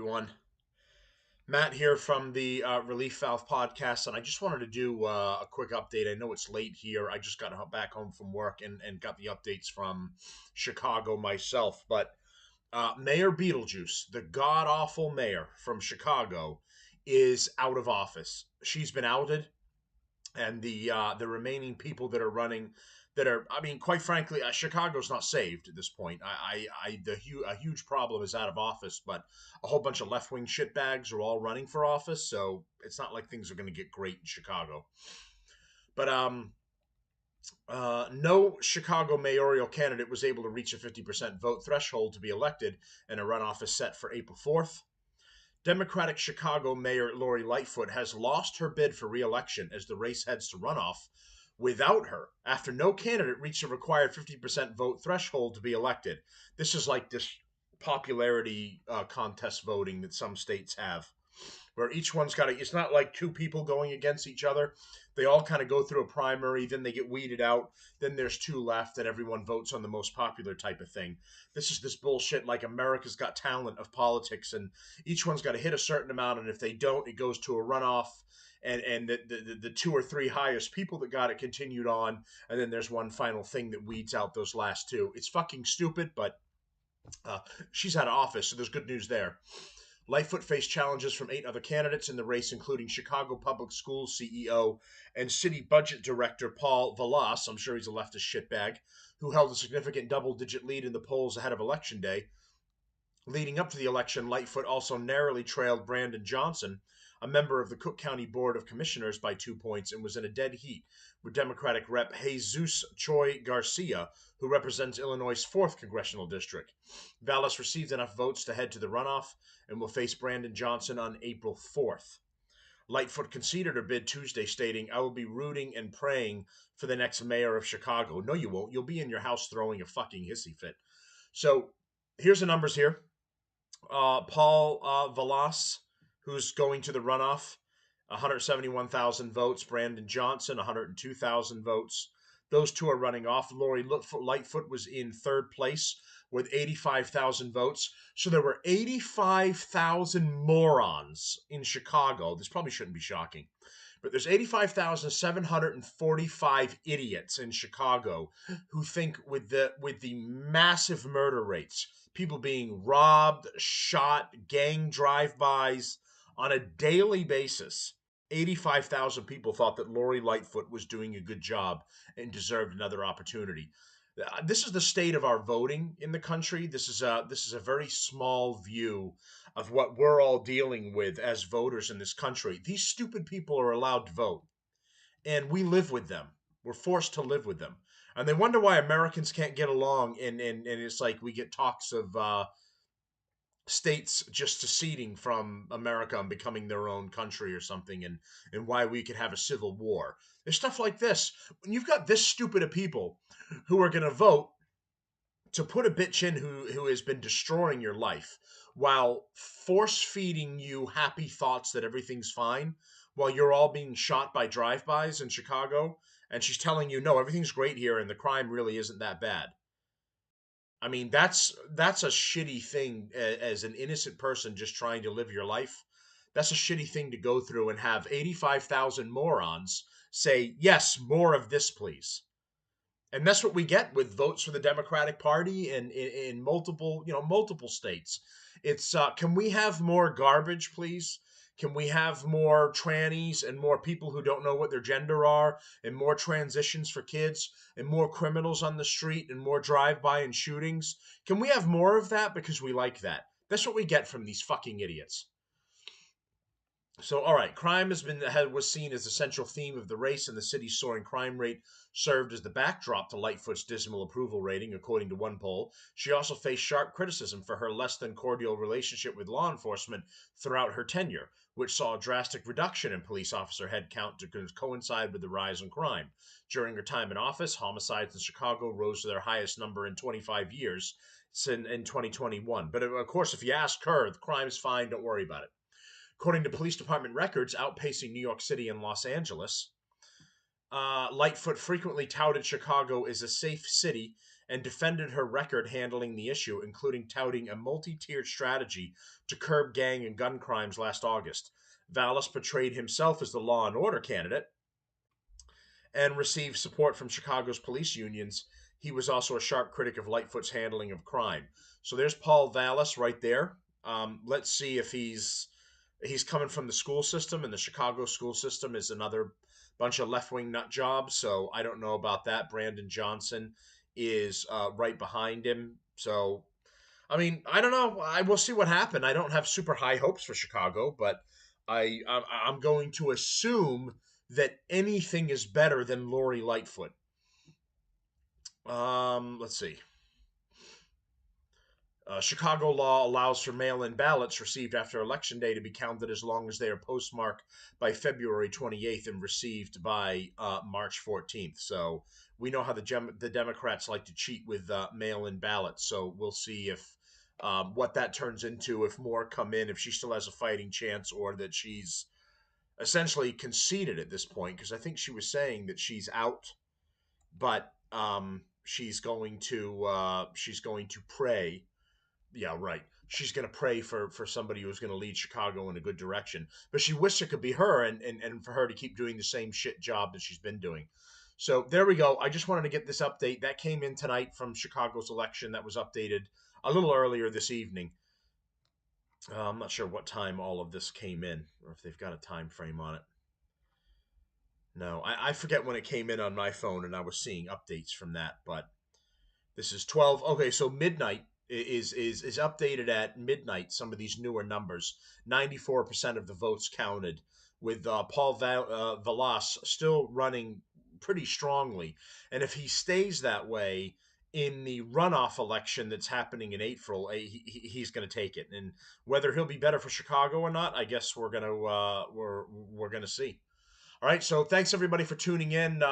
everyone. Matt here from the Relief Valve podcast, and I just wanted to do a quick update. I know it's late here. I just got back home from work and got the updates from Chicago myself. But Mayor Beetlejuice, the god awful mayor from Chicago, is out of office. She's been outed, and the remaining people that are running that are, I mean, quite frankly, Chicago's not saved at this point. A huge problem is out of office, but a whole bunch of left wing shitbags are all running for office, so it's not like things are going to get great in Chicago. But no Chicago mayoral candidate was able to reach a 50% vote threshold to be elected, and a runoff is set for April 4th. Democratic Chicago Mayor Lori Lightfoot has lost her bid for re-election as the race heads to runoff without her after no candidate reached a required 50% vote threshold to be elected. This is like this popularity contest voting that some states have, where each one's got it's not like two people going against each other. They all kind of go through a primary, then they get weeded out, then there's two left, and everyone votes on the most popular type of thing. This is this bullshit like America's Got Talent of politics, and each one's got to hit a certain amount, and if they don't, it goes to a runoff. And the two or three highest people that got it continued on, and then there's one final thing that weeds out those last two. It's fucking stupid, but she's out of office, so there's good news there. Lightfoot faced challenges from 8 other candidates in the race, including Chicago Public Schools CEO and City Budget Director Paul Vallas, I'm sure he's a leftist shitbag, who held a significant double-digit lead in the polls ahead of Election Day. Leading up to the election, Lightfoot also narrowly trailed Brandon Johnson, a member of the Cook County Board of Commissioners, by 2 points, and was in a dead heat with Democratic Rep. Jesus Choi Garcia, who represents Illinois' 4th Congressional District. Vallas received enough votes to head to the runoff and will face Brandon Johnson on April 4th. Lightfoot conceded her bid Tuesday, stating, "I will be rooting and praying for the next mayor of Chicago." No, you won't. You'll be in your house throwing a fucking hissy fit. So here's the numbers here. Paul Vallas, who's going to the runoff, 171,000 votes. Brandon Johnson, 102,000 votes. Those two are running off. Lori Lightfoot was in third place with 85,000 votes. So there were 85,000 morons in Chicago. This probably shouldn't be shocking, but there's 85,745 idiots in Chicago who think with the massive murder rates, people being robbed, shot, gang drive-bys on a daily basis, 85,000 people thought that Lori Lightfoot was doing a good job and deserved another opportunity. This is the state of our voting in the country. This is a very small view of what we're all dealing with as voters in this country. These stupid people are allowed to vote, and we live with them. We're forced to live with them. And they wonder why Americans can't get along, and it's like we get talks of states just seceding from America and becoming their own country or something, and why we could have a civil war. There's stuff like this. When you've got this stupid of people who are going to vote to put a bitch in who has been destroying your life while force feeding you happy thoughts that everything's fine while you're all being shot by drive-bys in Chicago, and she's telling you, no, everything's great here and the crime really isn't that bad. I mean, that's a shitty thing as an innocent person just trying to live your life. That's a shitty thing to go through and have 85,000 morons say, yes, more of this, please. And that's what we get with votes for the Democratic Party in multiple states. It's can we have more garbage, please? Can we have more trannies and more people who don't know what their gender are, and more transitions for kids, and more criminals on the street, and more drive-by and shootings? Can we have more of that? Because we like that. That's what we get from these fucking idiots. So, all right, crime was seen as the central theme of the race, and the city's soaring crime rate served as the backdrop to Lightfoot's dismal approval rating, according to one poll. She also faced sharp criticism for her less than cordial relationship with law enforcement throughout her tenure, which saw a drastic reduction in police officer headcount to coincide with the rise in crime. During her time in office, homicides in Chicago rose to their highest number in 25 years in 2021. But of course, if you ask her, the crime's fine, don't worry about it. According to police department records, outpacing New York City and Los Angeles, Lightfoot frequently touted Chicago as a safe city and defended her record handling the issue, including touting a multi-tiered strategy to curb gang and gun crimes last August. Vallis portrayed himself as the law and order candidate and received support from Chicago's police unions. He was also a sharp critic of Lightfoot's handling of crime. So there's Paul Vallis right there. Let's see if he's coming from the school system, and the Chicago school system is another bunch of left-wing nut jobs. So I don't know about that. Brandon Johnson is right behind him. So I mean, I don't know. I will see what happens. I don't have super high hopes for Chicago, but I'm going to assume that anything is better than Lori Lightfoot. Let's see. Chicago law allows for mail-in ballots received after Election Day to be counted as long as they are postmarked by February 28th and received by March 14th. So we know how the Democrats like to cheat with mail-in ballots. So we'll see if what that turns into, if more come in, if she still has a fighting chance, or that she's essentially conceded at this point. Because I think she was saying that she's out, but she's going to pray. Yeah, right. She's going to pray for somebody who's going to lead Chicago in a good direction. But she wished it could be her, and for her to keep doing the same shit job that she's been doing. So there we go. I just wanted to get this update. That came in tonight from Chicago's election. That was updated a little earlier this evening. I'm not sure what time all of this came in, or if they've got a time frame on it. No, I forget when it came in on my phone, and I was seeing updates from that. But this is 12. Okay, so midnight is updated at midnight. Some of these newer numbers. 94% of the votes counted, with Paul Vallas still running pretty strongly. And if he stays that way in the runoff election that's happening in April, he's going to take it. And whether he'll be better for Chicago or not, I guess we're gonna see. All right, so thanks everybody for tuning in.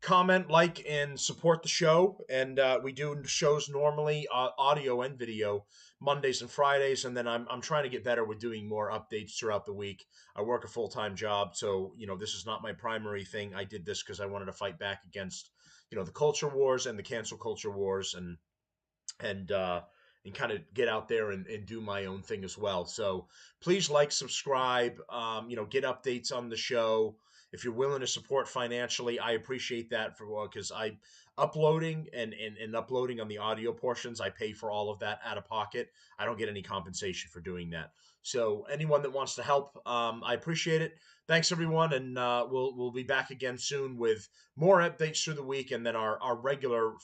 Comment, like, and support the show. And we do shows normally, audio and video, Mondays and Fridays. And then I'm trying to get better with doing more updates throughout the week. I work a full-time job, so this is not my primary thing. I did this because I wanted to fight back against the culture wars and the cancel culture wars, and kind of get out there and do my own thing as well. So please like, subscribe, get updates on the show. If you're willing to support financially, I appreciate that, because I uploading and uploading on the audio portions, I pay for all of that out of pocket. I don't get any compensation for doing that. So anyone that wants to help, I appreciate it. Thanks everyone, and we'll be back again soon with more updates through the week, and then our regular